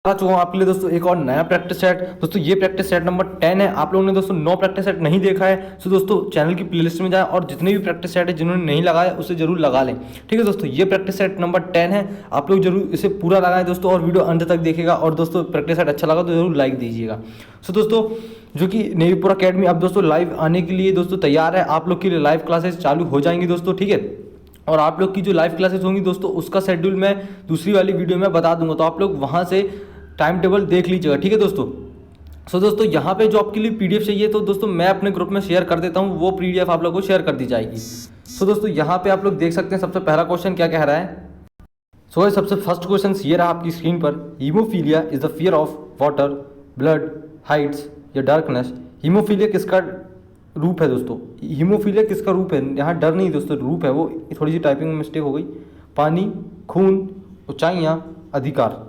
आ चुका हूँ आपके लिए दोस्तों एक और नया प्रैक्टिस सेट। दोस्तों ये प्रैक्टिस सेट नंबर 10 है। आप लोगों ने दोस्तों 9 प्रैक्टिस सेट नहीं देखा है तो दोस्तों चैनल की प्लेलिस्ट में जाएं और जितने भी प्रैक्टिस सेट है जिन्होंने नहीं लगाया उसे जरूर लगा लें। ठीक है दोस्तों, ये प्रैक्टिस सेट नंबर 10 है। आप लोग जरूर इसे पूरा लगाएं दोस्तों और वीडियो अंत तक देखेगा। और दोस्तों प्रैक्टिस सेट अच्छा लगा तो जरूर लाइक दीजिएगा। सो दोस्तों जो कि नेवीपुर अकेडमी अब दोस्तों लाइव आने के लिए दोस्तों तैयार है। आप लोग के लिए लाइव क्लासेस चालू हो जाएंगी दोस्तों। ठीक है, और आप लोग की जो लाइव क्लासेस होंगी दोस्तों उसका शेड्यूल मैं दूसरी वाली वीडियो में बता दूंगा, तो आप लोग वहाँ से टाइम टेबल देख लीजिएगा। ठीक है दोस्तों। सो दोस्तों यहाँ पे जो आपके लिए पीडीएफ चाहिए तो दोस्तों मैं अपने ग्रुप में शेयर कर देता हूँ, वो पीडीएफ आप लोगों को शेयर कर दी जाएगी। सो दोस्तों यहाँ पे आप लोग देख सकते हैं सबसे पहला क्वेश्चन क्या कह रहा है। सो सबसे फर्स्ट क्वेश्चन ये रहा आपकी स्क्रीन पर। Haemophilia is the fear of water, blood, Heights या डार्कनेस। हीमोफीलिया किसका रूप है दोस्तों? हीमोफीलिया किसका रूप है? यहाँ डर नहीं दोस्तों, रूप है वो, थोड़ी सी टाइपिंग में मिस्टेक हो गई। पानी, खून, ऊंचाइयाँ, अधिकार।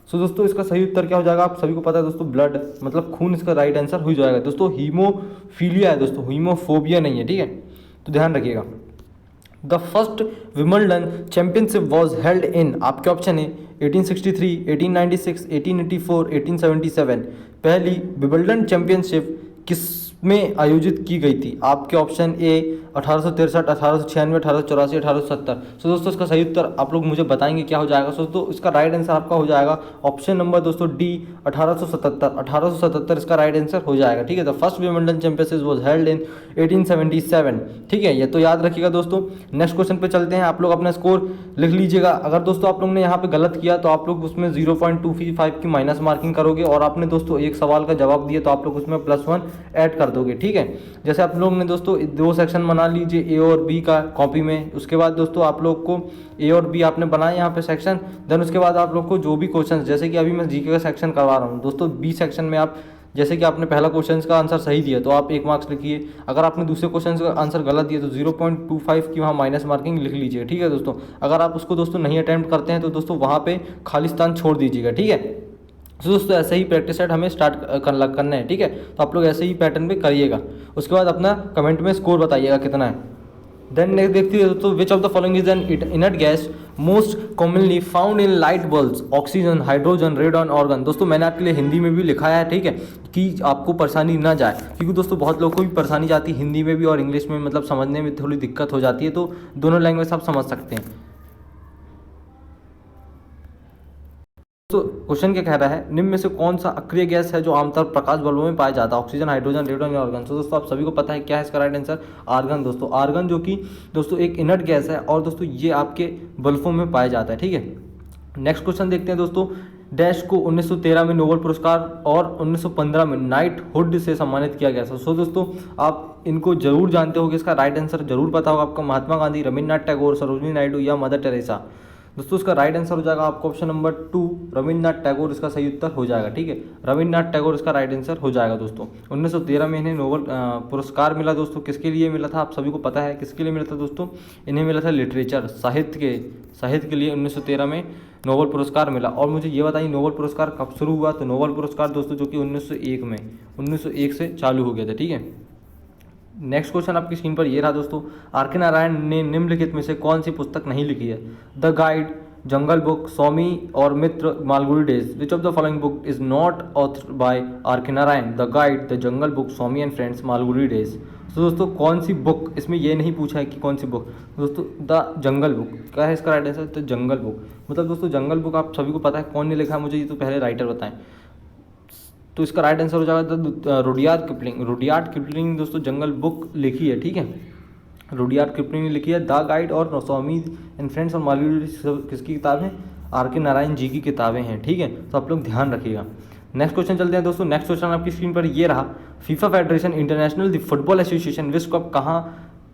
सो दोस्तों इसका सही उत्तर क्या हो जाएगा? आप सभी को पता है दोस्तों, ब्लड मतलब खून इसका राइट आंसर हो जाएगा दोस्तों। हीमोफीलिया है दोस्तों, हीमोफोबिया नहीं है। ठीक है, तो ध्यान रखिएगा। The first Wimbledon championship was held in, आपके ऑप्शन है 1863, 1896, 1884, 1877। पहली विंबलडन चैंपियनशिप किस में आयोजित की गई थी? आपके ऑप्शन ए 1863, 1896, 1884, 1870। सो दोस्तों इसका सही उत्तर आप लोग मुझे बताएंगे क्या हो जाएगा। सो दोस्तों इसका राइट आंसर आपका हो जाएगा ऑप्शन नंबर दोस्तों डी 1877। 1877 इसका राइट आंसर हो जाएगा। ठीक है, the first Wimbledon championship was held in 1877। ठीक है, ये तो याद रखिएगा दोस्तों। नेक्स्ट क्वेश्चन पे चलते हैं। आप लोग अपना स्कोर लिख लीजिएगा। अगर दोस्तों आप लोग ने यहाँ पे गलत किया तो आप लोग उसमें 0.25 की माइनस मार्किंग करोगे, और आपने दोस्तों एक सवाल का जवाब दिया तो आप लोग उसमें +1 ऐड कर दोगे। ठीक है, जैसे आप लोग ने दोस्तों 2 सेक्शन बना लीजिए ए और बी का कॉपी में। उसके बाद दोस्तों आप लोग को ए और बी आपने बनाए यहाँ पे सेक्शन। देन उसके बाद आप लोग को जो भी क्वेश्चन, जैसे कि अभी मैं जीके का सेक्शन करवा रहा हूँ दोस्तों, बी सेक्शन में आप जैसे कि आपने पहला क्वेश्चन का आंसर सही दिया तो आप 1 मार्क्स लिखिए। अगर आपने दूसरे क्वेश्चन का आंसर गलत दिया तो 0.25 की वहाँ माइनस मार्किंग लिख लीजिए। ठीक है दोस्तों, अगर आप उसको दोस्तों नहीं अटेम्प्ट करते हैं तो दोस्तों वहाँ पे खाली स्थान छोड़ दीजिएगा। ठीक है, तो दोस्तों ऐसे ही प्रैक्टिस सेट हमें स्टार्ट करना है। ठीक है, तो आप लोग ऐसे ही पैटर्न पे करिएगा। उसके बाद अपना कमेंट में स्कोर बताइएगा कितना है। देन नेक्स्ट देखते हैं दोस्तों, which of the following is an inert gas most commonly found in light bulbs? Oxygen, hydrogen, radon, organ. दोस्तों मैंने आपके लिए हिंदी में भी लिखा है। ठीक है, कि आपको परेशानी ना जाए, क्योंकि दोस्तों बहुत लोगों को भी परेशानी जाती है हिंदी में भी और इंग्लिश में, मतलब समझने में थोड़ी दिक्कत हो जाती है, तो दोनों लैंग्वेज आप समझ सकते हैं। तो क्वेश्चन क्या कह रहा है, निम्न में से कौन सा अक्रिय गैस है जो आमतौर प्रकाश बल्बों में पाया जाता है? ऑक्सीजन, हाइड्रोजन, रेडॉन या आर्गन। तो दोस्तों आप सभी को पता है क्या है इसका राइट आंसर? आर्गन दोस्तों। आर्गन जो कि दोस्तों एक इनर्ट गैस है और दोस्तों ये आपके बल्बों में पाया जाता है। ठीक है, नेक्स्ट क्वेश्चन देखते हैं दोस्तों। डैश को 1913 में नोबेल पुरस्कार और 1915 में नाइट हुड से सम्मानित किया गया था। सो दोस्तों आप इनको जरूर जानते हो, इसका राइट आंसर जरूर पता होगा आपका। महात्मा गांधी, रविन्द्रनाथ टैगोर, सरोजिनी नायडू या मदर टेरेसा। दोस्तों इसका राइट आंसर हो जाएगा आपको ऑप्शन नंबर 2 रविन्द्रनाथ टैगोर इसका सही उत्तर हो जाएगा। ठीक है, रविन्द्रनाथ टैगोर इसका राइट आंसर हो जाएगा दोस्तों। 1913 में इन्हें नोबेल पुरस्कार मिला दोस्तों। किसके लिए मिला था आप सभी को पता है, किसके लिए मिला था दोस्तों? इन्हें मिला था लिटरेचर, साहित्य के लिए 1913 में नोबेल पुरस्कार मिला। और मुझे ये बताइए नोबेल पुरस्कार कब शुरू हुआ? तो नोबेल पुरस्कार दोस्तों जो कि 1901 से चालू हो गया था। ठीक है, नेक्स्ट क्वेश्चन आपकी स्क्रीन पर ये रहा दोस्तों। आर के नारायण ने निम्नलिखित में से कौन सी पुस्तक नहीं लिखी है? The guide, jungle book, Swami और मित्र, Malgudi days. Which of the following book is not author by R K Narayan? The guide, the jungle book, Swami and friends, Malgudi days. तो दोस्तों कौन सी बुक, इसमें ये नहीं पूछा है कि कौन सी बुक दोस्तों, द जंगल बुक। क्या है इसका right answer? The jungle book. मतलब दोस्तों जंगल बुक आप सभी को पता है कौन ने लिखा है, मुझे ये तो पहले राइटर बताएं। तो इसका राइट आंसर हो जाएगा रुडयार्ड किपलिंग। रुडयार्ड किपलिंग दोस्तों जंगल बुक लिखी है। ठीक है, रुडयार्ड किपलिंग ने लिखी है। द गाइड और स्वामी एंड फ्रेंड्स और मालगुडी किसकी किताब है? आर के नारायण जी की किताबें हैं। ठीक है, तो आप लोग ध्यान रखिएगा। नेक्स्ट क्वेश्चन चलते हैं दोस्तों। नेक्स्ट क्वेश्चन आपकी स्क्रीन पर ये रहा। FIFA federation international the football association विश्व कप कहाँ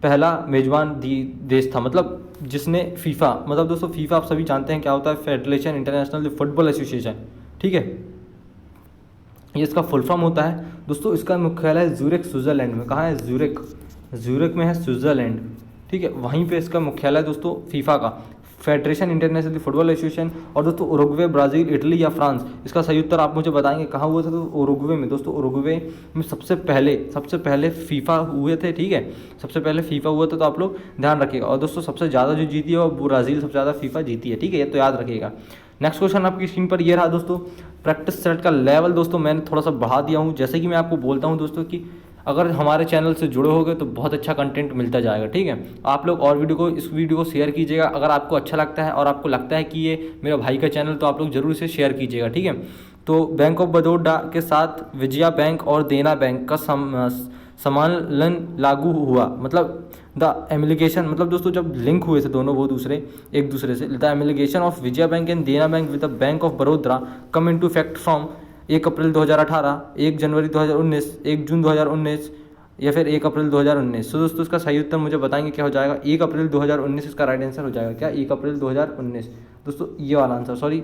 पहला मेजबान देश था? मतलब जिसने फीफा, मतलब दोस्तों फीफा आप सभी जानते हैं क्या होता है? Federation international the football association. ठीक है, ये इसका फुल फॉर्म होता है दोस्तों। इसका मुख्यालय ज्यूरिख स्विट्जरलैंड में। कहाँ है? ज्यूरिख में है स्विट्जरलैंड। ठीक है, वहीं पे इसका मुख्यालय दोस्तों फीफा का, फेडरेशन इंटरनेशनल फुटबॉल एसोसिएशन। और दोस्तों उरुग्वे, ब्राज़ील, इटली या फ्रांस, इसका सही उत्तर आप मुझे बताएंगे कहाँ हुआ था? तो उरुग्वे में दोस्तों। उरुग्वे में सबसे पहले फीफा हुए थे। ठीक है, सबसे पहले फीफा हुआ था, तो आप लोग ध्यान रखिएगा। और दोस्तों सबसे ज़्यादा जो जीती है वो ब्राज़ील सबसे ज़्यादा फीफा जीती है। ठीक है, ये तो याद रखिएगा। नेक्स्ट क्वेश्चन आपकी स्क्रीन पर ये रहा दोस्तों, प्रैक्टिस सेट का लेवल दोस्तों मैंने थोड़ा सा बढ़ा दिया हूँ। जैसे कि मैं आपको बोलता हूँ दोस्तों कि अगर हमारे चैनल से जुड़े होगे तो बहुत अच्छा कंटेंट मिलता जाएगा, ठीक है। आप लोग और इस वीडियो को शेयर कीजिएगा। अगर आपको अच्छा लगता है और आपको लगता है कि ये मेरा भाई का चैनल, तो आप लोग जरूर इसे शेयर कीजिएगा, ठीक है। तो बैंक ऑफ बड़ौदा के साथ विजया बैंक और देना बैंक का सम्मेलन लागू हुआ, मतलब द एमिलिगेशन, मतलब दोस्तों जब लिंक हुए थे दोनों वो एक दूसरे से, the amalgamation of Vijaya bank and Dena bank with the bank of Baroda come into effect from 1 April 2018, 1 January 2019, 1 June 2019 या फिर 1 अप्रैल 2019। तो दोस्तों इसका सही उत्तर मुझे बताएंगे क्या हो जाएगा। 1 अप्रैल 2019 इसका राइट आंसर हो जाएगा। क्या 1 अप्रैल 2019 दोस्तों, ये वाला आंसर, सॉरी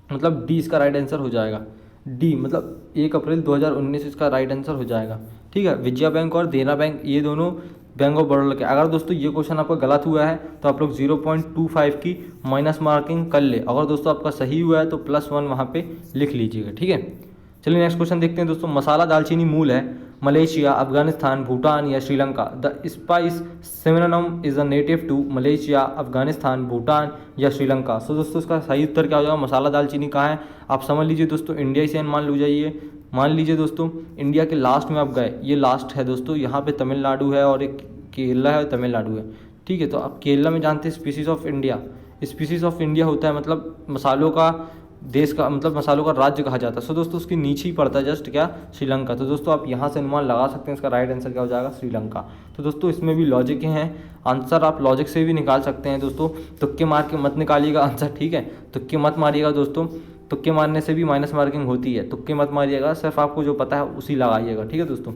मतलब डी इसका राइट आंसर हो जाएगा। डी मतलब 1 अप्रैल 2019 इसका राइट आंसर हो जाएगा, ठीक है। विजया बैंक और देना बैंक ये दोनों बैंक ऑफ बड़ौदा के। अगर दोस्तों ये क्वेश्चन आपका गलत हुआ है तो आप लोग 0.25 की माइनस मार्किंग कर ले। अगर दोस्तों आपका सही हुआ है तो +1 वहाँ पे लिख लीजिएगा, ठीक है। चलिए नेक्स्ट क्वेश्चन देखते हैं दोस्तों। मसाला दालचीनी मूल है मलेशिया, अफगानिस्तान, भूटान या Sri Lanka. The spice cinnamon is a native to Malaysia, Afghanistan, Bhutan या श्रीलंका। सो दोस्तों इसका सही उत्तर क्या हो जाएगा। मसाला दालचीनी कहाँ है आप समझ लीजिए दोस्तों, इंडिया से मान लीजिए दोस्तों इंडिया के लास्ट में आप गए, ये लास्ट है दोस्तों, यहाँ पे तमिलनाडु है और एक केरला है, तमिलनाडु है, ठीक है। तो आप केरला में जानते हैं स्पीसीज ऑफ इंडिया होता है, मतलब मसालों का देश का, मतलब मसालों का राज्य कहा जाता है। सो दोस्तों उसके नीचे ही पड़ता है जस्ट क्या, श्रीलंका। तो दोस्तों आप यहाँ से अनुमान लगा सकते हैं इसका राइट आंसर क्या हो जाएगा, श्रीलंका। तो दोस्तों इसमें भी लॉजिक हैं, आंसर आप लॉजिक से भी निकाल सकते हैं दोस्तों। तुक्के मार के मत निकालिएगा आंसर, ठीक है। तुक्के मत मारिएगा दोस्तों, तुक्के मारने से भी माइनस मार्किंग होती है। तुक्के मत मारिएगा, सिर्फ आपको जो पता है उसी लगाइएगा, ठीक है दोस्तों।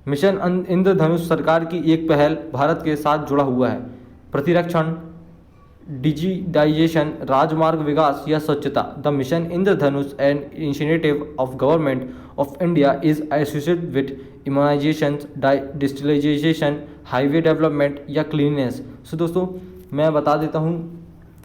मिशन इंद्रधनुष सरकार की एक पहल भारत के साथ जुड़ा हुआ है। प्रतिरक्षण, डिजिटाइजेशन, राजमार्ग विकास या स्वच्छता। The mission Indradhanush an initiative of government of India is associated with immunisation, digitalisation, highway development या क्लीननेस। सो दोस्तों मैं बता देता हूँ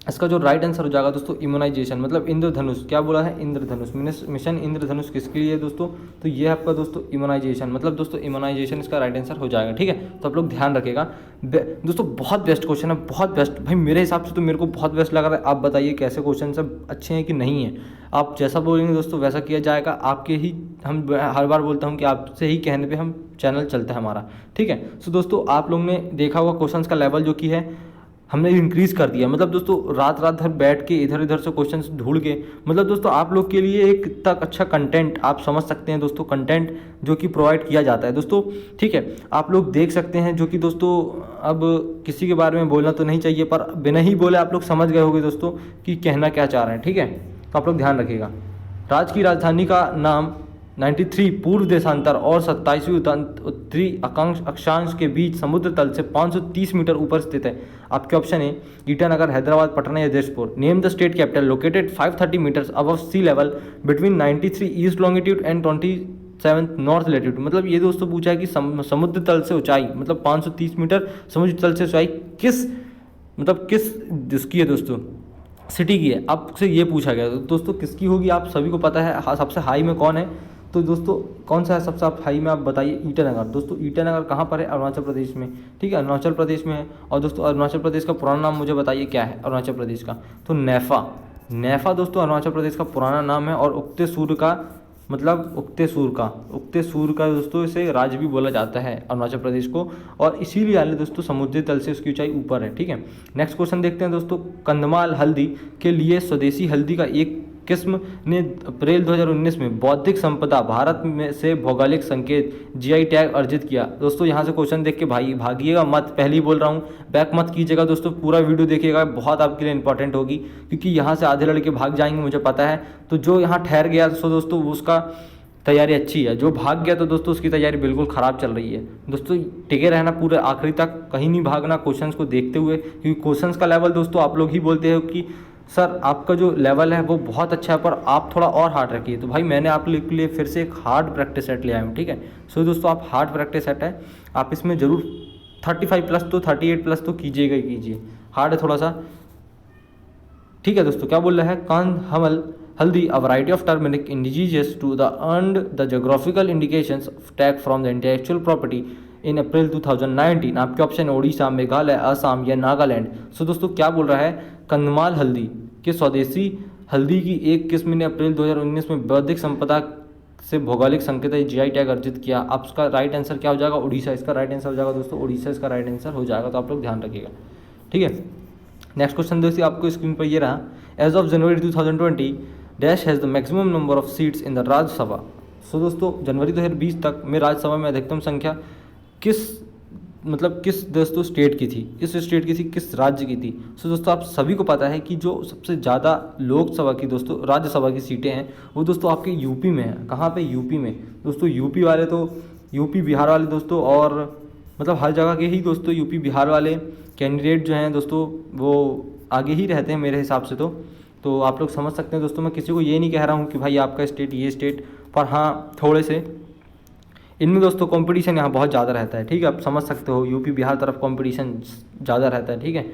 इसका जो राइट आंसर हो जाएगा दोस्तों इम्यूनाइजेशन, मतलब इंद्रधनुष। क्या बोला है, इंद्रधनुष। मिशन इंद्रधनुष किसके लिए दोस्तों, तो ये आपका दोस्तों इम्यूनाइजेशन, मतलब दोस्तों इम्यूनाइजेशन इसका राइट आंसर हो जाएगा, ठीक है। तो आप लोग ध्यान रखिएगा दोस्तों, बहुत बेस्ट क्वेश्चन है, बहुत बेस्ट भाई, मेरे हिसाब से तो मेरे को बहुत बेस्ट लग रहा है। आप बताइए कैसे क्वेश्चन सब अच्छे हैं कि नहीं है। आप जैसा बोलेंगे दोस्तों वैसा किया जाएगा। आपके ही हम हर बार बोलता हूँ कि आपसे ही कहने पर हम चैनल चलता है हमारा, ठीक है। सो दोस्तों आप लोग ने देखा होगा क्वेश्चन का लेवल जो कि है हमने इंक्रीज़ कर दिया, मतलब दोस्तों रात भर बैठ के इधर उधर से क्वेश्चंस ढूंढ के, मतलब दोस्तों आप लोग के लिए एक इतना अच्छा कंटेंट आप समझ सकते हैं दोस्तों, कंटेंट जो कि प्रोवाइड किया जाता है दोस्तों, ठीक है। आप लोग देख सकते हैं जो कि दोस्तों अब किसी के बारे में बोलना तो नहीं चाहिए, पर बिना ही बोले आप लोग समझ गए होंगे दोस्तों कि कहना क्या चाह रहे हैं, ठीक है। तो आप लोग ध्यान रखिएगा। राज्य की राजधानी का नाम 93 पूर्व देशांतर और 27वीं उत्तरी अक्षांश के बीच समुद्र तल से 530 मीटर ऊपर स्थित है। आपके ऑप्शन है ईटानगर, हैदराबाद, पटना या Jaipur. Name the state capital located 530 metres above sea level between 93 east longitude and 27 north latitude. मतलब ये दोस्तों पूछा है कि समुद्र तल से ऊंचाई, मतलब 530 मीटर समुद्र तल से ऊंचाई किस जिसकी है दोस्तों, सिटी की है। आपसे ये पूछा गया, तो दोस्तों किसकी होगी आप सभी को पता है। सबसे हाई में कौन है, तो दोस्तों कौन सा है सबसे हाई में आप बताइए। ईटानगर। दोस्तों ईटानगर कहाँ पर है, अरुणाचल प्रदेश में, ठीक है, अरुणाचल प्रदेश में है। और दोस्तों अरुणाचल प्रदेश का पुराना नाम मुझे बताइए क्या है अरुणाचल प्रदेश का, तो नेफा दोस्तों अरुणाचल प्रदेश का पुराना नाम है। और उगते सूर्य का दोस्तों इसे राज्य भी बोला जाता है अरुणाचल प्रदेश को, और इसीलिए आले दोस्तों समुद्री तल से उसकी ऊंचाई ऊपर है, ठीक है। नेक्स्ट क्वेश्चन देखते हैं दोस्तों। कंधमाल हल्दी के लिए स्वदेशी हल्दी का एक किस्म ने अप्रैल 2019 में बौद्धिक संपदा भारत में से भौगोलिक संकेत जीआई टैग अर्जित किया। दोस्तों यहाँ से क्वेश्चन देख के भागिएगा मत, पहले ही बोल रहा हूँ, बैक मत कीजिएगा दोस्तों, पूरा वीडियो देखिएगा, बहुत आपके लिए इंपॉर्टेंट होगी, क्योंकि यहाँ से आधे लड़के भाग जाएंगे मुझे पता है। तो जो यहाँ ठहर गया दोस्तों उसका तैयारी अच्छी है, जो भाग गया तो दोस्तों उसकी तैयारी बिल्कुल ख़राब चल रही है। दोस्तों टिके रहना पूरे आखिरी तक, कहीं नहीं भागना क्वेश्चंस को देखते हुए, क्योंकि क्वेश्चंस का लेवल दोस्तों आप लोग ही बोलते हो कि सर आपका जो लेवल है वो बहुत अच्छा है, पर आप थोड़ा और हार्ड रखिए। तो भाई मैंने आप लोग के लिए फिर से एक हार्ड प्रैक्टिस सेट ले आया हूँ, ठीक है। सो दोस्तों आप हार्ड प्रैक्टिस सेट है, आप इसमें ज़रूर 35+ तो 38+ तो कीजिएगा ही कीजिए, हार्ड है थोड़ा सा, ठीक है दोस्तों। क्या बोल रहा है, कान हल्दी a variety of turmeric indigenous to the earned the geographical indications of tag from the intellectual property in April 2019। आपके ऑप्शन है ओडिशा, मेघालय, असम या नागालैंड। सो दोस्तों क्या बोल रहा है, कंधमाल हल्दी के स्वदेशी हल्दी की एक किस्म ने अप्रैल 2019 में बौद्धिक संपदा से भौगोलिक संकेत जीआई टैग अर्जित किया। आप इसका राइट आंसर क्या हो जाएगा? उड़ीसा। इसका राइट आंसर हो जाएगा दोस्तों उड़ीसा, इसका राइट आंसर हो जाएगा, तो आप लोग ध्यान रखिएगा, ठीक है। नेक्स्ट क्वेश्चन दोस्तों आपको स्क्रीन पर ये रहा, as of January 2020 dash has the maximum number of seats in the Rajya Sabha. So दोस्तों जनवरी 2020 तक में राज्यसभा में अधिकतम संख्या किस दोस्तों स्टेट की थी, किस स्टेट की थी, किस राज्य की थी। सो दोस्तों आप सभी को पता है कि जो सबसे ज़्यादा लोकसभा की दोस्तों राज्यसभा की सीटें हैं वो दोस्तों आपके यूपी में है। कहाँ पे? यूपी में दोस्तों। यूपी वाले तो यूपी बिहार वाले दोस्तों, और मतलब हर जगह के ही दोस्तों यूपी बिहार वाले कैंडिडेट जो हैं दोस्तों वो आगे ही रहते हैं मेरे हिसाब से। तो आप लोग समझ सकते हैं दोस्तों, मैं किसी को ये नहीं कह रहा हूँ कि भाई आपका स्टेट ये स्टेट, पर हाँ थोड़े से इनमें दोस्तों कंपटीशन यहाँ बहुत ज़्यादा रहता है, ठीक है। आप समझ सकते हो यूपी बिहार तरफ कंपटीशन ज़्यादा रहता है, ठीक है।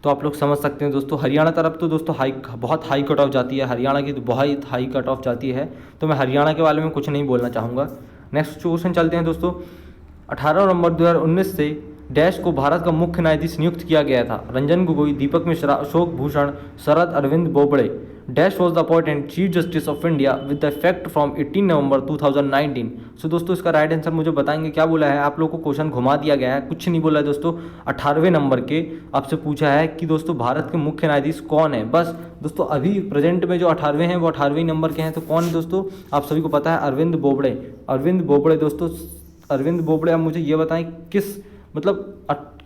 तो आप लोग समझ सकते हैं दोस्तों। हरियाणा तरफ तो दोस्तों बहुत हाई कट ऑफ जाती है, हरियाणा की तो बहुत हाई कट ऑफ जाती है, तो मैं हरियाणा के बारे में कुछ नहीं बोलना चाहूँगा। नेक्स्ट क्वेश्चन चलते हैं दोस्तों। 18 नवंबर 2019 से डैश को भारत का मुख्य न्यायाधीश नियुक्त किया गया था। Ranjan Gogoi, Deepak Mishra, Ashok Bhushan, Sharad Arvind Bobde. Dash was the appointed chief justice of India with the effect from 18 November 2019। So दोस्तों इसका राइट आंसर मुझे बताएंगे। क्या बोला है? आप लोगों को क्वेश्चन घुमा दिया गया है, कुछ नहीं बोला है दोस्तों। 18वें नंबर के आपसे पूछा है कि दोस्तों भारत के मुख्य न्यायाधीश कौन है। बस दोस्तों अभी प्रेजेंट में जो 18वें हैं वो 18वें नंबर के हैं, तो कौन है दोस्तों? आप सभी को पता है, अरविंद बोबड़े। अरविंद बोबड़े दोस्तों, अरविंद बोबड़े। अब मुझे ये बताएं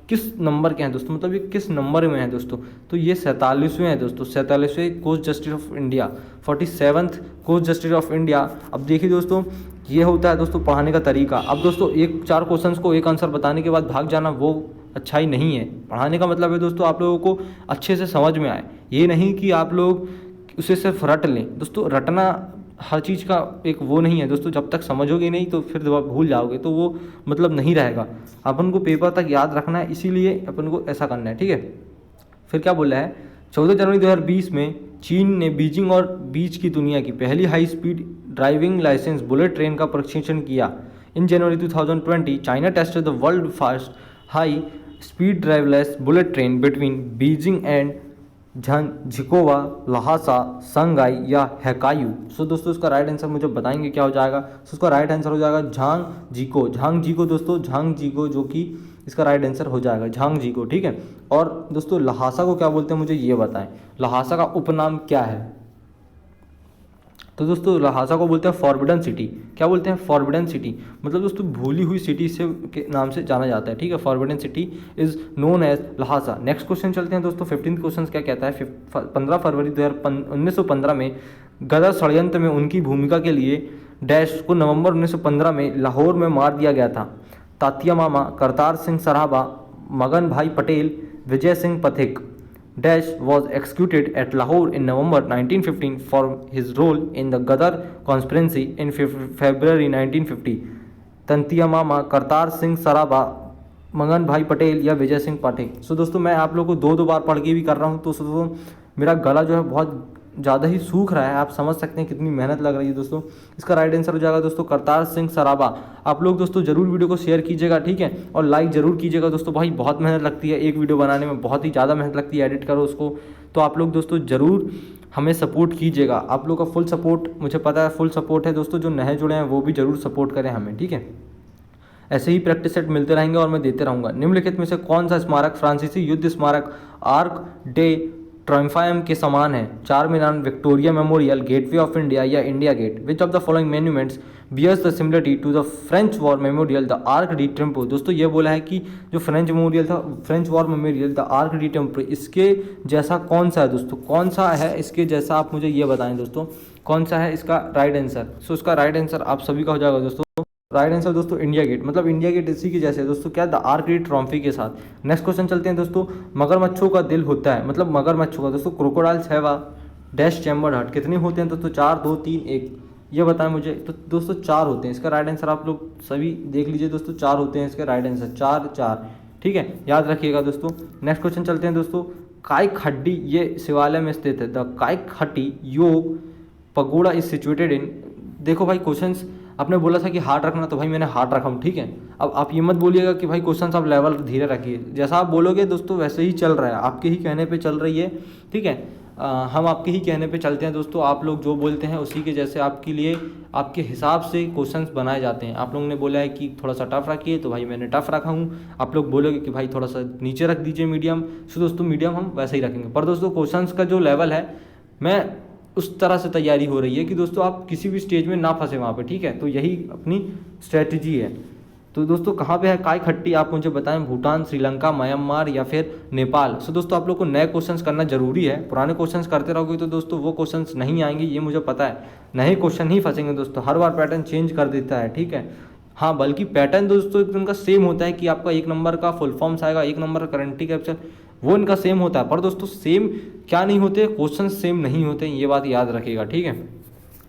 किस नंबर के हैं दोस्तों, मतलब ये किस नंबर में है दोस्तों? तो ये 47वें हैं दोस्तों, 47वें कोस्ट जस्टिस ऑफ इंडिया, 47th कोस्ट जस्टिस ऑफ इंडिया। अब देखिए दोस्तों ये होता है दोस्तों पढ़ाने का तरीका। अब दोस्तों 4 क्वेश्चंस को एक आंसर बताने के बाद भाग जाना वो अच्छा ही नहीं है। पढ़ाने का मतलब है दोस्तों आप लोगों को अच्छे से समझ में आए, ये नहीं कि आप लोग उसे सिर्फ रट लें। दोस्तों रटना हर चीज़ का एक वो नहीं है दोस्तों, जब तक समझोगे नहीं तो फिर भूल जाओगे, तो वो मतलब नहीं रहेगा। अपन को पेपर तक याद रखना है, इसीलिए अपन को ऐसा करना है, ठीक है। फिर क्या बोला है? 14 जनवरी 2020 में चीन ने बीजिंग और बीच की दुनिया की पहली high speed driving licence bullet train का परीक्षण किया। In January 2020 China tested the world first high speed driverless bullet train between Beijing and झिकोवा, लहासा, संगाई या हैकायू। सो दोस्तों इसका राइट आंसर मुझे बताएंगे क्या हो जाएगा? सो इसका राइट आंसर हो जाएगा झांगजिको दोस्तों, झांगजिको, जो कि इसका राइट आंसर हो जाएगा झांगजिको, ठीक है। और दोस्तों लहासा को क्या बोलते हैं मुझे ये बताएं, लहासा का उपनाम क्या है? तो दोस्तों लहासा को बोलते हैं फॉरबिडन सिटी। क्या बोलते हैं? फॉरबिडन सिटी, मतलब दोस्तों भूली हुई सिटी से के नाम से जाना जाता है, ठीक है। Forbidden city is known as Lhasa. Next question चलते हैं दोस्तों। 15th क्वेश्चन क्या कहता है? 15 फरवरी 1915 में गदर षड्यंत्र में उनकी भूमिका के लिए डैश को नवंबर 1915 में लाहौर में मार दिया गया था। तात्या मामा, करतार सिंह सराभा, मगन भाई Patel, Vijay Singh Pathik. Dash was executed at Lahore in November 1915 for his role in the Ghadar conspiracy in February 1950. तंतिया मामा, करतार सिंह सराभा, मगन भाई पटेल या विजय सिंह पाठक। सो दोस्तों मैं आप लोगों को 2 बार पढ़ के भी कर रहा हूँ, तो दोस्तों मेरा गला जो है बहुत ज़्यादा ही सूख रहा है। आप समझ सकते हैं कितनी मेहनत लग रही है दोस्तों। इसका राइट आंसर हो जाएगा दोस्तों करतार सिंह सराभा। आप लोग दोस्तों जरूर वीडियो को शेयर कीजिएगा, ठीक है, और लाइक जरूर कीजिएगा दोस्तों। भाई बहुत मेहनत लगती है एक वीडियो बनाने में, बहुत ही ज़्यादा मेहनत लगती है, एडिट करो उसको। तो आप लोग दोस्तों ज़रूर हमें सपोर्ट कीजिएगा। आप लोग का फुल सपोर्ट मुझे पता है, फुल सपोर्ट है दोस्तों। जो नए जुड़े हैं वो भी ज़रूर सपोर्ट करें हमें, ठीक है। ऐसे ही प्रैक्टिस सेट मिलते रहेंगे और मैं देते रहूँगा। निम्नलिखित में से कौन सा स्मारक फ्रांसीसी युद्ध स्मारक आर्क डे ट्रायम्फायम के समान है? 4 Minar, Victoria memorial, gateway of India या India gate. Which of the following monuments bears the similarity to the French war memorial the arc de triomphe. दोस्तों ये बोला है कि जो फ्रेंच मेमोरियल था, French war memorial the arc de triomphe, इसके जैसा कौन सा है दोस्तों? कौन सा है इसके जैसा? आप मुझे ये बताएं दोस्तों, कौन सा है इसका राइट आंसर? सो इसका राइट आंसर आप सभी का हो जाएगा दोस्तों, राइट आंसर दोस्तों इंडिया गेट। मतलब इंडिया गेट इसी के जैसे है दोस्तों, क्या? द आर्क डी ट्रॉम्फी के साथ। नेक्स्ट क्वेश्चन चलते हैं दोस्तों। मगरमच्छों का दिल होता है, मतलब मगरमच्छों का दोस्तों crocodiles have a dash chambered heart. कितने होते हैं दोस्तों? 4, 2, 3, 1, ये बताएं मुझे। तो दोस्तों 4 होते हैं। इसका राइट आंसर आप लोग सभी देख लीजिए दोस्तों, 4 होते हैं इसके राइट आंसर, 4, 4, ठीक है, याद रखिएगा दोस्तों। नेक्स्ट क्वेश्चन चलते हैं दोस्तों। काइक हड्डी ये शिवालय में स्थित है। द काइक हट्टी योग पगोड़ा इज सिचुएटेड इन। देखो भाई क्वेश्चंस आपने बोला था कि हार्ड रखना, तो भाई मैंने हार्ड रखा हूँ, ठीक है। अब आप ये मत बोलिएगा कि भाई क्वेश्चन आप लेवल धीरे रखिए, जैसा आप बोलोगे दोस्तों वैसे ही चल रहा है, आपके ही कहने पे चल रही है, ठीक है। हम आपके ही कहने पे चलते हैं दोस्तों, आप लोग जो बोलते हैं उसी के जैसे आपके लिए आपके हिसाब से क्वेश्चंस बनाए जाते हैं। आप लोगों ने बोला है कि थोड़ा सा टफ रखिए, तो भाई मैंने टफ रखा हूँ। आप लोग बोलोगे कि भाई थोड़ा सा नीचे रख दीजिए मीडियम, सो दोस्तों मीडियम हम वैसे ही रखेंगे। पर दोस्तों क्वेश्चंस का जो लेवल है, मैं उस तरह से तैयारी हो रही है कि दोस्तों आप किसी भी स्टेज में ना फंसे वहाँ पे, ठीक है। तो यही अपनी स्ट्रेटजी है। तो दोस्तों कहाँ पे है काई खट्टी, आप मुझे बताएं, भूटान, श्रीलंका, म्यांमार या फिर नेपाल। सो दोस्तों आप लोग को नए क्वेश्चंस करना जरूरी है, पुराने क्वेश्चंस करते रहोगे तो दोस्तों वो क्वेश्चंस नहीं आएंगे, ये मुझे पता है। नए क्वेश्चन ही फंसेंगे दोस्तों, हर बार पैटर्न चेंज कर देता है, ठीक है। हाँ, बल्कि पैटर्न दोस्तों एक उनका सेम होता है कि आपका 1 नंबर का फुल फॉर्म्स आएगा, 1 नंबर का करंटी कैप्चर, वो इनका सेम होता है। पर दोस्तों सेम क्या नहीं होते, क्वेश्चन सेम नहीं होते, ये बात याद रखिएगा, ठीक है।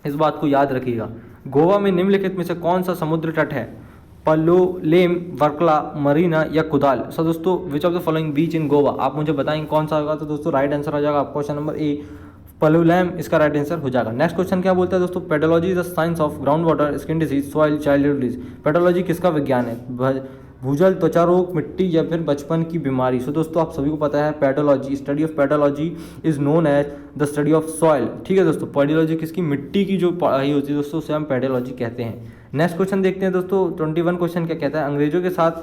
इस बात को याद रखिएगा। गोवा में निम्नलिखित में से कौन सा समुद्र तट है? पलोलेम, वर्कला, मरीना या कुदाल। सो दोस्तों विच ऑफ द फॉलोइंग बीच इन गोवा, आप मुझे बताएंगे कौन सा होगा। तो दोस्तों राइट आंसर हो जाएगा क्वेश्चन नंबर ए, पलोलेम इसका राइट आंसर हो जाएगा। नेक्स्ट क्वेश्चन क्या बोलता है दोस्तों, pedology is the science of ground water, skin disease, soil, childhood disease. Pedology किसका विज्ञान है? भूजल, त्वचा रोग, मिट्टी या फिर बचपन की बीमारी। सो दोस्तों आप सभी को पता है pedology, study of pedology is known as the study of soil, ठीक है दोस्तों। पेडोलॉजी किसकी, मिट्टी की जो पढ़ाई होती है दोस्तों उसे हम पेडोलॉजी कहते हैं। नेक्स्ट क्वेश्चन देखते हैं दोस्तों, 21 क्वेश्चन क्या कहता है, अंग्रेजों के साथ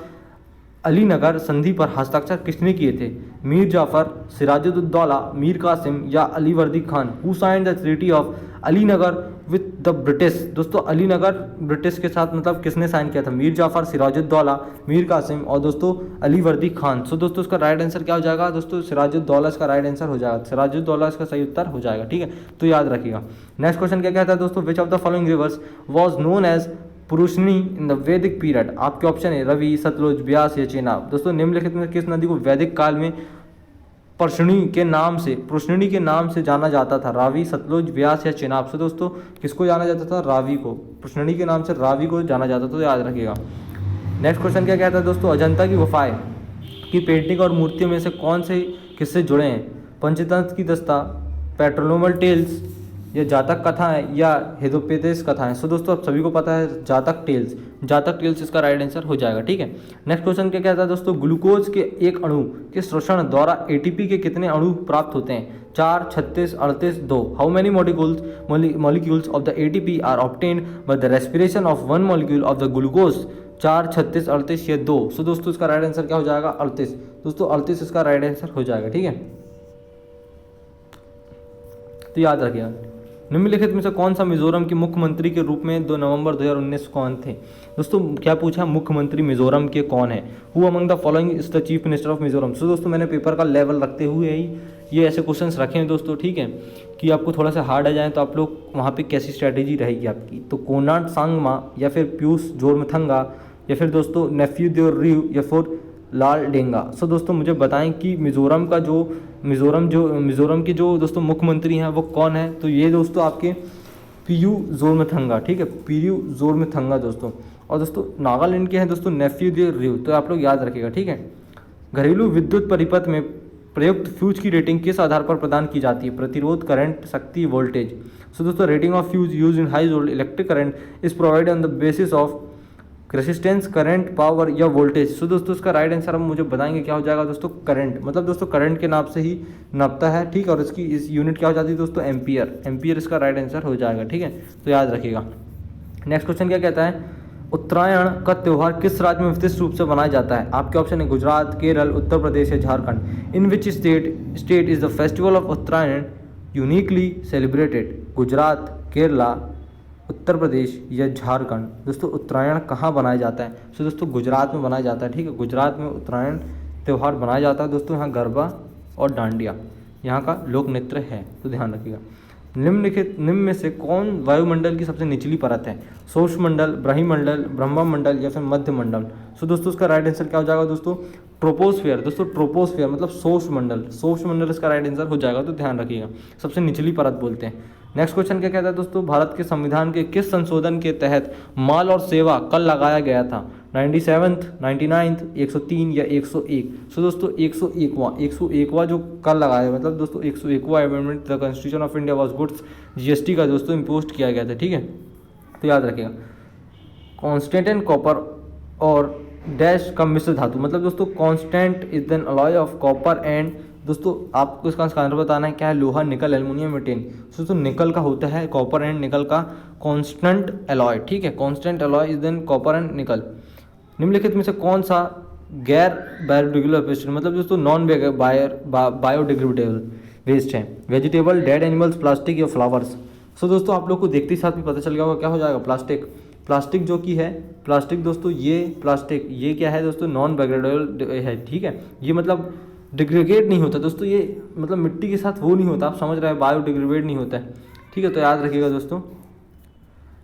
अलीनगर संधि पर हस्ताक्षर किसने किए थे? मीर जाफर, सिराजुद्दौला, मीर कासिम या Alivardi Khan. Who signed the treaty of Alinagar with the British. दोस्तों अलीनगर ब्रिटिश के साथ मतलब किसने साइन किया था? मीर जाफर, सिराजुद्दौला, मीर कासिम और दोस्तों अलीवर्दी खान। सो दोस्तों इसका राइट आंसर क्या हो जाएगा दोस्तों? सिराजुद्दौला इसका राइट आंसर हो जाएगा, सिराजुद्दौला इसका सही उत्तर हो जाएगा, ठीक है। तो याद रखिएगा। नेक्स्ट क्वेश्चन क्या कहता है दोस्तों, which of the following rivers was known as Parushni in the Vedic period. आपके ऑप्शन है रवि, सतलुज, ब्यास या चेनाब। दोस्तों निम्नलिखित में किस नदी को वैदिक काल में पुरुषनी के नाम से जाना जाता था? रावी, सतलुज, ब्यास या चेनाब। से दोस्तों किसको जाना जाता था? रावी को, पुरुषनी के नाम से रावी को जाना जाता था, तो याद रखिएगा। नेक्स्ट क्वेश्चन क्या कहता है दोस्तों, अजंता की गुफाएं की पेंटिंग और मूर्तियों में से कौन से किससे जुड़े हैं? पंचतंत्र की दस्ता, पेट्रोलोमल टेल्स या जातक कथाएं या हिदोपेतेस कथाएं। सो दोस्तों आप सभी को पता है जातक टेल्स इसका राइट आंसर हो जाएगा, ठीक है। नेक्स्ट क्वेश्चन क्या कहता है दोस्तों, ग्लूकोज के एक अणु के श्वसन द्वारा एटीपी के कितने अणु प्राप्त होते हैं? 4, 36, 38, 2। How many molecules of the ATP are obtained by the respiration of one molecule of the glucose? 4, 36, 38 या 2। सो दोस्तों इसका राइट आंसर क्या हो जाएगा? 38। दोस्तों 38 इसका राइट आंसर हो जाएगा, ठीक है। तो याद रखिएगा। निम्नलिखित में से कौन सा मिजोरम के मुख्यमंत्री के रूप में 2 नवंबर 2019 कौन थे? दोस्तों क्या पूछा, मुख्यमंत्री मिजोरम के कौन है? Who among the following is the chief minister of Mizoram. So दोस्तों मैंने पेपर का लेवल रखते हुए ही ये ऐसे क्वेश्चंस रखे हैं दोस्तों, ठीक है, कि आपको थोड़ा सा हार्ड आ जाए तो आप लोग वहाँ पे कैसी स्ट्रैटेजी रहेगी आपकी। तो कोनार्ड सांगमा या फिर पीयूष जोरमथंगा या फिर दोस्तों नेफ्यू देव रिव या फिर लाल डेंगा। सो दोस्तों मुझे बताएं कि मिजोरम के जो दोस्तों मुख्यमंत्री हैं वो कौन है? तो ये दोस्तों आपके पीयू जोरमथंगा, ठीक है, पीयू जोरमथंगा दोस्तों। और दोस्तों नागालैंड के हैं दोस्तों नेफ्यू देव रिव, तो आप लोग याद रखिएगा, ठीक है। घरेलू विद्युत परिपथ में प्रयुक्त फ्यूज की रेटिंग किस आधार पर प्रदान की जाती है? प्रतिरोध, करंट, शक्ति, वोल्टेज। सो दोस्तों rating of fuse use in high electric current is provided on the basis of resistance, current, power या वोल्टेज। सो दोस्तों इसका राइट आंसर हम मुझे बताएंगे क्या हो जाएगा दोस्तों? करंट, मतलब दोस्तों करंट के नाप से ही नापता है, ठीक। और इसकी इस यूनिट क्या हो जाती है दोस्तों? एम्पियर इसका राइट आंसर हो जाएगा, ठीक है। तो याद रखिएगा। नेक्स्ट क्वेश्चन क्या कहता है, उत्तरायण का त्यौहार किस राज्य में विशिष्ट रूप से मनाया जाता है? आपके ऑप्शन है गुजरात, केरल, उत्तर प्रदेश या Jharkhand. In which state is the festival of Uttarayan uniquely celebrated? Gujarat, Kerala, Uttar Pradesh या झारखंड। दोस्तों उत्तरायण कहाँ बनाया जाता है? सो दोस्तों गुजरात में बनाया जाता है, ठीक है। गुजरात में उत्तरायण त्यौहार बनाया जाता है दोस्तों। यहाँ गरबा और डांडिया यहाँ का लोक नृत्य है, तो ध्यान रखिएगा। निम्न में से कौन वायुमंडल की सबसे निचली परत है? सौर मंडल, ब्रह्मंडल, ब्रह्ममंडल या फिर मध्य मंडल। सो दोस्तों इसका राइट आंसर क्या हो जाएगा दोस्तों? ट्रोपोस्फियर। दोस्तों ट्रोपोस्फियर मतलब सौर मंडल इसका राइट आंसर हो जाएगा, तो ध्यान रखिएगा, सबसे निचली परत बोलते हैं। नेक्स्ट क्वेश्चन क्या कहता है दोस्तों, भारत के संविधान के किस संशोधन के तहत माल और सेवा कर लगाया गया था? 97th, 99th, 103 या 101। सो दोस्तों 101वां जो कर लगाया, मतलब दोस्तों 101वां amendment the constitution of India was goods GST का दोस्तों इम्पोज किया गया था, ठीक है। तो याद रखिएगा। कांस्टेंट एंड कॉपर और डैश का मिश्र धातु, मतलब दोस्तों constant is an alloy of copper and दोस्तों आपको इसका आंसर बताना है क्या है, लोहा, निकल, एल्युमिनियम, मेटेन। दोस्तों निकल का होता है कॉपर एंड निकल का कांस्टेंट एलॉय, ठीक है, constant alloy is than copper and निकल। निम्नलिखित में से कौन सा गैर बायोडिग्रेडेबल वेस्ट, मतलब दोस्तों नॉन बायोडिग्रेडेबल वेस्ट है, वेजिटेबल, डेड एनिमल्स, प्लास्टिक या फ्लावर्स। सो दोस्तों आप लोग को देखते ही साथ भी पता चल गया होगा क्या हो जाएगा, प्लास्टिक। प्लास्टिक जो कि है, प्लास्टिक दोस्तों ये प्लास्टिक ये क्या है दोस्तों, नॉन बायोडिग्रेडेबल है, ठीक है, ये मतलब डिग्रेडेट नहीं होता दोस्तों, ये मतलब मिट्टी के साथ वो नहीं होता, आप समझ रहे हैं, बायोडिग्रेडेट नहीं होता है, ठीक है, तो याद रखिएगा दोस्तों।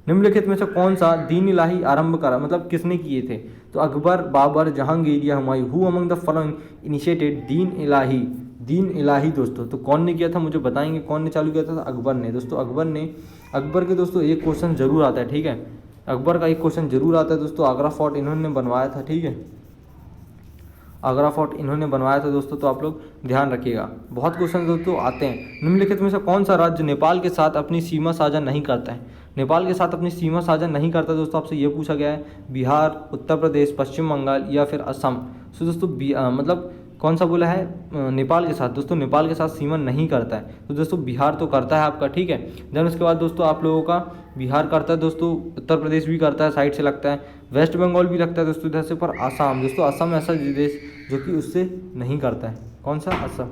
निम्नलिखित में से कौन सा दीन इलाही आरंभ करा, मतलब किसने किए थे, तो अकबर, बाबर, जहांगीर या Humayun. Who among the following initiated दीन इलाही, दीन इलाही दोस्तों, तो कौन ने किया था मुझे बताएंगे, कौन ने चालू किया था, अकबर ने दोस्तों, अकबर ने। अकबर के दोस्तों एक क्वेश्चन जरूर आता है, ठीक है, अकबर का एक क्वेश्चन जरूर आता है दोस्तों, आगरा फोर्ट इन्होंने बनवाया था, ठीक है, आगरा फोर्ट इन्होंने बनवाया था दोस्तों, तो आप लोग ध्यान रखिएगा, बहुत क्वेश्चन दोस्तों आते हैं। निम्नलिखित में से कौन सा राज्य नेपाल के साथ अपनी सीमा साझा नहीं करता है, नेपाल के साथ अपनी सीमा साझा नहीं करता दोस्तों, आपसे ये पूछा गया है, बिहार, उत्तर प्रदेश, पश्चिम बंगाल या फिर असम। सो दोस्तों मतलब कौन सा बोला है, नेपाल के साथ, दोस्तों नेपाल के साथ सीमा नहीं करता है, तो दोस्तों बिहार तो करता है आपका, ठीक है। देन उसके बाद दोस्तों आप लोगों का बिहार करता है दोस्तों, उत्तर प्रदेश भी करता है, साइड से लगता है, वेस्ट बंगाल भी लगता है दोस्तों इधर से, पर आसाम दोस्तों, असम ऐसा देश जो कि उससे नहीं करता है, कौन सा, असम।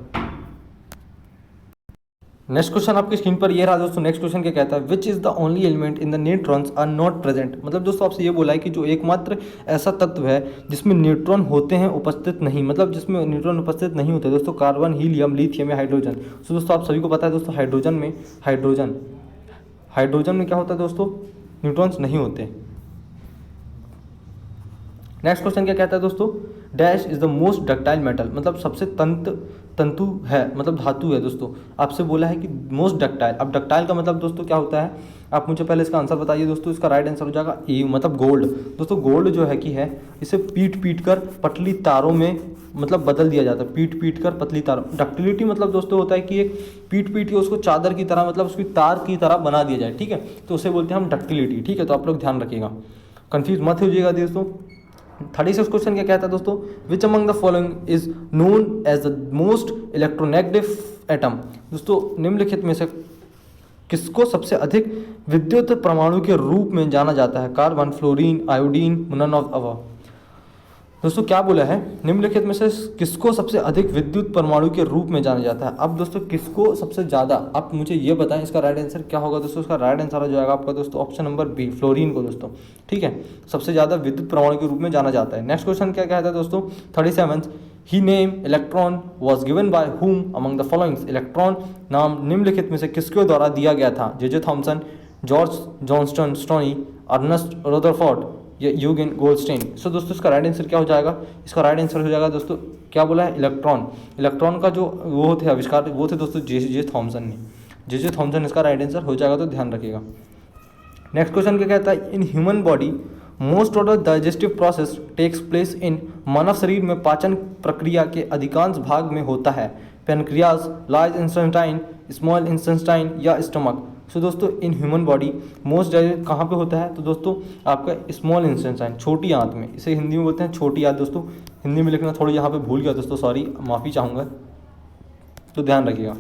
नेक्स्ट क्वेश्चन आपकी स्क्रीन पर ये रहा दोस्तों, नेक्स्ट क्वेश्चन क्या कहता है, which is the only element in the neutrons are not present, मतलब दोस्तों आपसे ये बोला है कि जो एकमात्र ऐसा तत्व है जिसमें न्यूट्रॉन होते हैं उपस्थित नहीं, मतलब जिसमें न्यूट्रॉन उपस्थित नहीं होते दोस्तों, कार्बन, हीलियम, लिथियम या हाइड्रोजन। सो दोस्तों आप सभी को पता है दोस्तों, हाइड्रोजन में क्या होता है दोस्तों, न्यूट्रॉन्स नहीं होते। नेक्स्ट क्वेश्चन क्या कहता है दोस्तों, dash is the most ductile metal, मतलब सबसे तंतु है, मतलब धातु है दोस्तों, आपसे बोला है कि मोस्ट डक्टाइल। अब डक्टाइल का मतलब दोस्तों क्या होता है, आप मुझे पहले इसका आंसर बताइए दोस्तों, इसका राइट आंसर हो जाएगा ए, मतलब गोल्ड। दोस्तों गोल्ड जो है कि है, इसे पीट कर पतली तारों में मतलब बदल दिया जाता है, पीट कर पतली तारों। डक्टिलिटी मतलब दोस्तों होता है कि एक पीट के उसको चादर की तरह, मतलब उसकी तार की तरह बना दिया जाए, ठीक है, तो उसे बोलते हैं हम डक्टिलिटी, ठीक है, तो आप लोग ध्यान रखिएगा, कंफ्यूज मत हो जाइएगा दोस्तों। 36 क्वेश्चन क्या कहता है दोस्तों, which among the following is known as the most electronegative atom, दोस्तों निम्नलिखित में से किसको सबसे अधिक विद्युत परमाणु के रूप में जाना जाता है, carbon, fluorine, iodine, none of above. दोस्तों क्या बोला है, निम्नलिखित में से किसको सबसे अधिक विद्युत परमाणु के रूप में जाना जाता है। अब दोस्तों किसको सबसे ज़्यादा, आप मुझे ये बताएं इसका राइट आंसर क्या होगा दोस्तों, इसका राइट आंसर हो जाएगा आपका दोस्तों ऑप्शन नंबर बी, फ्लोरीन को दोस्तों, ठीक है, सबसे ज़्यादा विद्युत परमाणु के रूप में जाना जाता है। नेक्स्ट क्वेश्चन क्या कहता है दोस्तों, 37 he name electron was given by whom among the followings, electron नाम निम्नलिखित में से किसके द्वारा दिया गया था, J Thomson, George Johnstone Stoney, Ernst Rutherford या यूगेन गोल्डस्टेन। सो दोस्तों इसका राइट आंसर क्या हो जाएगा, इसका राइट आंसर हो जाएगा दोस्तों, क्या बोला है, इलेक्ट्रॉन का जो वो थे आविष्कार, वो थे दोस्तों जे थॉमसन ने, जे थॉमसन इसका राइट आंसर हो जाएगा, तो ध्यान रखिएगा। नेक्स्ट क्वेश्चन क्या कहता है, in human body most of the digestive process takes place in, मानव शरीर में पाचन प्रक्रिया के अधिकांश भाग में होता है, pancreas, large intestine, small intestine या स्टमक। सो दोस्तों इन ह्यूमन बॉडी मोस्ट डाइजेस्ट कहाँ पे होता है, तो दोस्तों आपका स्मॉल इंटेस्टाइन, छोटी आंत में, इसे हिंदी में बोलते हैं छोटी आंत दोस्तों, हिंदी में लिखना थोड़ी यहाँ पे भूल गया दोस्तों, सॉरी माफ़ी चाहूँगा, तो ध्यान रखिएगा।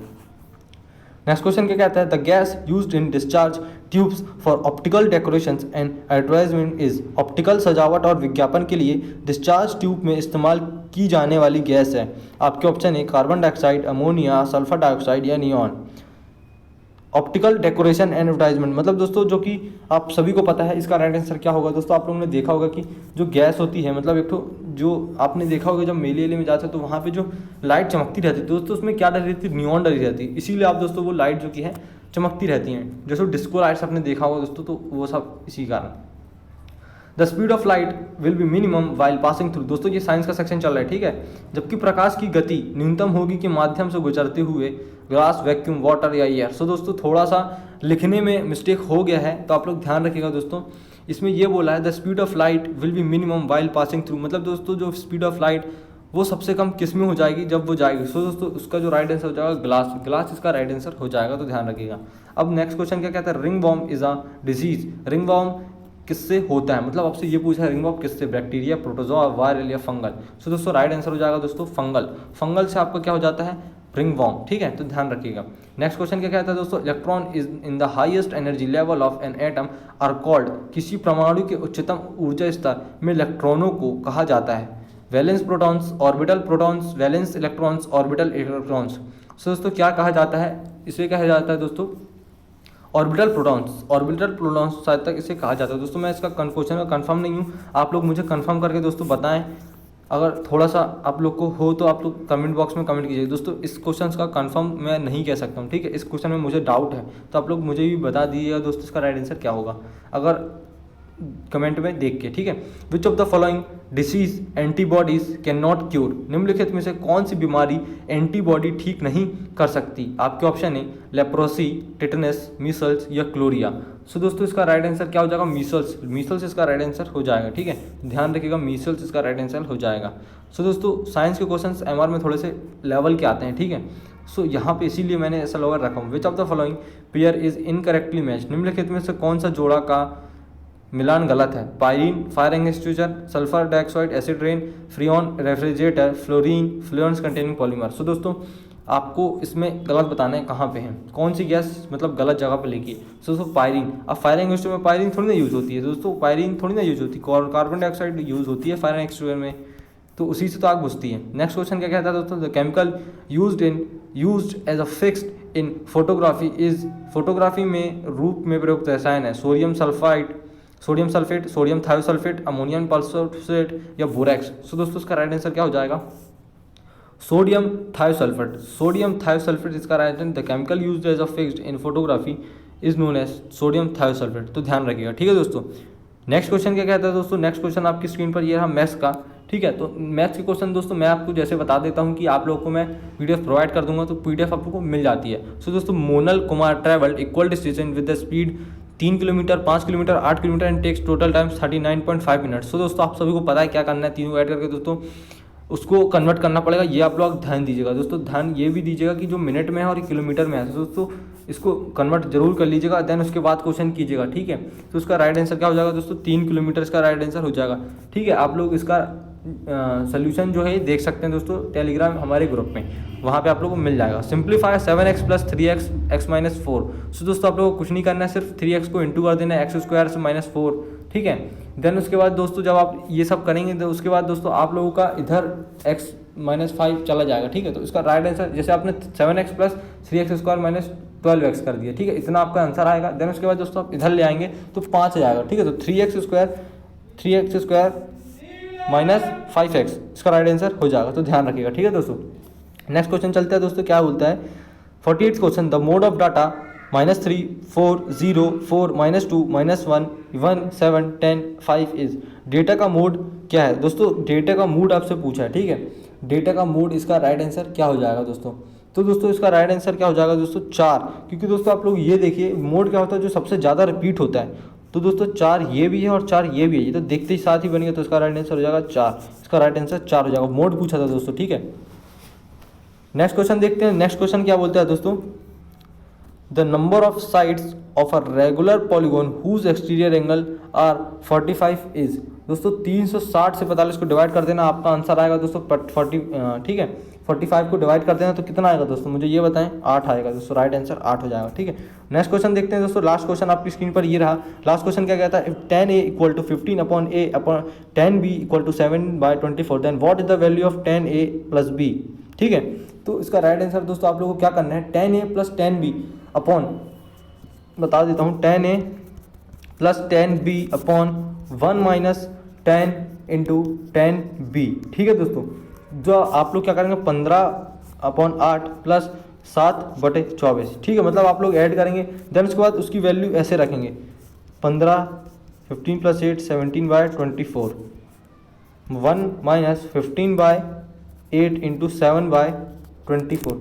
नेक्स्ट क्वेश्चन क्या कहता है, the gas used in discharge tubes for optical decorations and advertisement is, optical सजावट और विज्ञापन के लिए डिस्चार्ज ट्यूब में इस्तेमाल की जाने वाली गैस है। आपके ऑप्शन है carbon dioxide, ammonia, sulphur dioxide या neon. Optical decoration and advertisement मतलब दोस्तों जो कि आप सभी को पता है, इसका राइट आंसर क्या होगा दोस्तों, आप लोगों ने देखा होगा कि जो गैस होती है, मतलब एक तो जो आपने देखा होगा जब मेले में जाते हैं तो वहाँ पे जो लाइट चमकती रहती है दोस्तों, उसमें क्या डरी रहती है, नियॉन डरी रहती है, इसीलिए आप दोस्तों वो लाइट जो कि है चमकती रहती हैं, जैसे डिस्को लाइट्स आपने देखा होगा दोस्तों, तो वो सब इसी कारण। The speed of light will be minimum while passing through, दोस्तों ये साइंस का सेक्शन चल रहा है, ठीक है, जबकि प्रकाश की गति न्यूनतम होगी के माध्यम से गुजरते हुए ग्लास, वैक्यूम, वाटर या एयर। सो दोस्तों थोड़ा सा लिखने में मिस्टेक हो गया है, तो आप लोग ध्यान रखिएगा दोस्तों, इसमें ये बोला है the speed of light will be minimum while passing through, मतलब दोस्तों जो स्पीड ऑफ लाइट वो सबसे कम किस में हो जाएगी, जब वो जाएगी। सो दोस्तों उसका जो राइट आंसर हो जाएगा ग्लास इसका राइट आंसर हो जाएगा, तो ध्यान रखिएगा। अब नेक्स्ट क्वेश्चन क्या कहता है, ringworm is a disease, ringworm किससे होता है, मतलब आपसे ये पूछा है रिंग वॉर्म किससे, बैक्टीरिया, प्रोटोजोआ, वायरल या फंगल। सो दोस्तों राइट आंसर हो जाएगा दोस्तों फंगल से आपका क्या हो जाता है, रिंग वॉर्म, ठीक है, तो ध्यान रखिएगा। नेक्स्ट क्वेश्चन क्या कहता है दोस्तों, electron is in the highest energy level of an atom are called, किसी परमाणु के उच्चतम ऊर्जा स्तर में इलेक्ट्रॉनों को कहा जाता है valence protons, orbital protons, valence electrons, orbital electrons. So दोस्तों क्या कहा जाता है, इसे कहा जाता है दोस्तों ऑर्बिटल प्रोटॉन्स, ऑर्बिटल प्रोटॉन्स शायद तक इसे कहा जाता है दोस्तों। मैं इसका क्वेश्चन का कंफर्म नहीं हूँ, आप लोग मुझे कंफर्म करके दोस्तों बताएं। अगर थोड़ा सा आप लोग को हो तो आप लोग कमेंट बॉक्स में कमेंट कीजिए दोस्तों। इस क्वेश्चन का कंफर्म मैं नहीं कह सकता हूँ, ठीक है, इस क्वेश्चन में मुझे डाउट है, तो आप लोग मुझे भी बता दीजिएगा दोस्तों इसका राइट आंसर क्या होगा, अगर कमेंट में देख के, ठीक है। विच of the following disease antibodies can not cure, निम्नलिखित में से कौन सी बीमारी एंटीबॉडी ठीक नहीं कर सकती। आपके ऑप्शन है लेप्रोसी, टिटनेस, मीसल्स या क्लोरिया। सो दोस्तों इसका राइट आंसर क्या हो जाएगा, मीसल्स, मीसल्स इसका राइट आंसर हो जाएगा, ठीक है, ध्यान रखिएगा, मीसल्स इसका राइट आंसर हो जाएगा। सो दोस्तों साइंस के क्वेश्चंस एमआर में थोड़े से लेवल के आते हैं, ठीक है। सो यहाँ पे इसीलिए मैंने ऐसा लोअर रखा हूँ। विच of the following pair is incorrectly match, निम्नलिखित में से कौन सा जोड़ा का मिलान गलत है। Pyrene fire extinguisher, sulphur dioxide acid rain, freon refrigerator, fluorine fluents containing polymer. So दोस्तों आपको इसमें गलत बताना है कहाँ पे है, कौन सी गैस मतलब गलत जगह पे लेगी। सो दोस्तों पायरीन, अब फायर एक्सटिंग्विशर में पायरीन थोड़ी ना यूज़ होती है दोस्तों, पायरीन थोड़ी ना यूज़ होती, कार्बन डाइऑक्साइड यूज़ होती है फायर एक्सटिंग्विशर में, तो उसी से तो आग बुझती है। नेक्स्ट क्वेश्चन क्या कहता है दोस्तों, the chemical used as a fixed in photography is, photography में रूप में प्रयुक्त रसायन है sodium sulphide, sodium sulphate, sodium thiosulphate, ammonium persulphate या बोरेक्स। सो दोस्तों इसका राइट आंसर क्या हो जाएगा, सोडियम थायोसल्फेट, सोडियम थायोसल्फेट इसका right answer. The chemical used as a fixed in photography is known as sodium thiosulphate, तो ध्यान रखिएगा, ठीक है दोस्तों। नेक्स्ट क्वेश्चन क्या कहता है दोस्तों, नेक्स्ट क्वेश्चन आपकी स्क्रीन पर ये रहा मैथ्स का, ठीक है। तो मैथ्स के क्वेश्चन दोस्तों मैं आपको जैसे बता देता हूँ कि आप लोगों को मैं पीडीएफ प्रोवाइड कर दूंगा, तो पीडीएफ आप लोगों को मिल जाती है। सो दोस्तों Monal Kumar travelled equal distance with the speed 3 kilometre, 5 kilometre, 8 kilometre and takes total time 39.5 minutes. So दोस्तों आप सभी को पता है क्या करना है, तीनों ऐड करके दोस्तों उसको कन्वर्ट करना पड़ेगा, ये आप लोग ध्यान दीजिएगा दोस्तों। ध्यान ये भी दीजिएगा कि जो मिनट में है और किलोमीटर में है, तो दोस्तों इसको कन्वर्ट जरूर कर लीजिएगा, देन उसके बाद क्वेश्चन कीजिएगा, ठीक है। तो उसका राइट आंसर क्या हो जाएगा दोस्तों, 3 किलोमीटर इसका राइट आंसर हो जाएगा, ठीक है। आप लोग इसका सोल्यूशन जो है देख सकते हैं दोस्तों टेलीग्राम हमारे ग्रुप में, वहाँ पे आप लोगों को मिल जाएगा। Simplify 7x + 3x x-4। सो दोस्तों आप लोगों को कुछ नहीं करना है, सिर्फ 3x को इंटू कर देना है x² से -4, ठीक है। देन उसके बाद दोस्तों जब आप ये सब करेंगे तो उसके बाद दोस्तों आप लोगों का इधर x - 5 चला जाएगा, ठीक है। तो इसका राइट आंसर जैसे आपने 7x + 3x² - 12x कर दिया, ठीक है, इतना आपका आंसर आएगा। देन उसके बाद दोस्तों आप इधर ले आएंगे तो 5 आ जाएगा, ठीक है। तो 3x² -5x इसका राइट आंसर हो जाएगा, तो ध्यान रखिएगा, ठीक है दोस्तों। नेक्स्ट क्वेश्चन चलते हैं दोस्तों, क्या बोलता है 48 question, the mode of data -3 4 0 4 -2 -1 1 7 10 5 is, data का मोड क्या है दोस्तों, डेटा का मोड आपसे पूछा है, ठीक है। डेटा का मोड इसका राइट आंसर क्या हो जाएगा दोस्तों, तो दोस्तों इसका राइट आंसर क्या हो जाएगा दोस्तों 4, क्योंकि दोस्तों आप लोग ये देखिए मोड क्या होता है जो सबसे ज़्यादा रिपीट होता है, तो दोस्तों 4 ये भी है और 4 ये भी है, ये तो देखते ही साथ ही बन गया, तो इसका राइट आंसर हो जाएगा 4, इसका राइट आंसर 4 हो जाएगा। मोड पूछा था दोस्तों, ठीक है। नेक्स्ट क्वेश्चन देखते हैं, नेक्स्ट क्वेश्चन क्या बोलता है दोस्तों, the number of sides of a regular polygon whose exterior angle are 45 is, दोस्तों 360 से 45 को डिवाइड कर देना, आपका आंसर आएगा दोस्तों 40, ठीक है। 45 को डिवाइड कर देना तो कितना आएगा दोस्तों, मुझे ये बताएं, 8 आएगा दोस्तों, राइट आंसर 8 हो जाएगा, ठीक है। नेक्स्ट क्वेश्चन देखते हैं दोस्तों, लास्ट क्वेश्चन आपकी स्क्रीन पर ये रहा। लास्ट क्वेश्चन क्या कहता है, if 10a = 15/a 10b = 7/24 then what is the value of 10a + b, ठीक है। तो इसका राइट आंसर दोस्तों आप लोगों को क्या करना है, 10a + 10b अपॉन, बता देता हूँ, 10a + 10b अपॉन 1 - 10 × 10b, ठीक है दोस्तों। जो आप लोग क्या करेंगे 15/8 + 7/24, ठीक है, मतलब आप लोग ऐड करेंगे, देन उसके बाद उसकी वैल्यू ऐसे रखेंगे 15 15 + 8 17/24 1 - 15/8 × 7/24,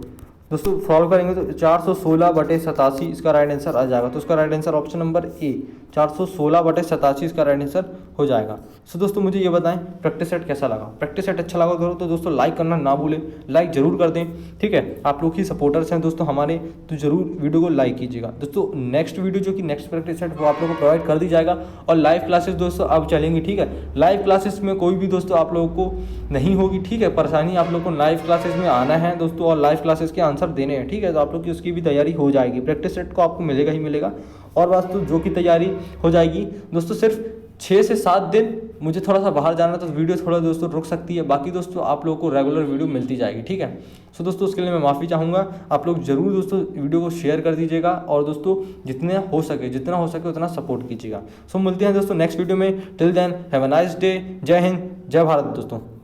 दोस्तों सॉल्व करेंगे तो 416/87 इसका राइट आंसर आ जाएगा। तो इसका right answer option number A 416/87 इसका राइट आंसर हो जाएगा। सो दोस्तों मुझे ये बताएं प्रैक्टिस सेट कैसा लगा। प्रैक्टिस सेट अच्छा लगा करो तो दोस्तों लाइक करना ना भूलें, लाइक जरूर कर दें, ठीक है। आप लोग ही सपोर्टर्स हैं दोस्तों हमारे, तो जरूर वीडियो को लाइक कीजिएगा। दोस्तों नेक्स्ट वीडियो जो कि नेक्स्ट प्रैक्टिस सेट वो आप लोगों को प्रोवाइड कर दी जाएगा। और लाइव क्लासेस दोस्तों अब चलेंगी, ठीक है। लाइव क्लासेस में कोई भी दोस्तों आप लोगों को नहीं होगी, ठीक है। परेशानी आप लोग को लाइव क्लासेस में आना है दोस्तों और लाइव क्लासेस के आंसर देने हैं, ठीक है। तो आप लोग की उसकी भी तैयारी हो जाएगी। प्रैक्टिस सेट को आपको मिलेगा ही मिलेगा। और बस तो जो की तैयारी हो जाएगी दोस्तों, सिर्फ 6 से 7 दिन मुझे थोड़ा सा बाहर जाना, तो वीडियो थोड़ा दोस्तों रुक सकती है। बाकी दोस्तों आप लोगों को रेगुलर वीडियो मिलती जाएगी, ठीक है। सो दोस्तों उसके लिए मैं माफ़ी चाहूँगा। आप लोग जरूर दोस्तों वीडियो को शेयर कर दीजिएगा और दोस्तों जितना हो सके उतना सपोर्ट कीजिएगा। सो मिलते हैं दोस्तों नेक्स्ट वीडियो में। Till then have a nice day. जय हिंद, जय भारत दोस्तों।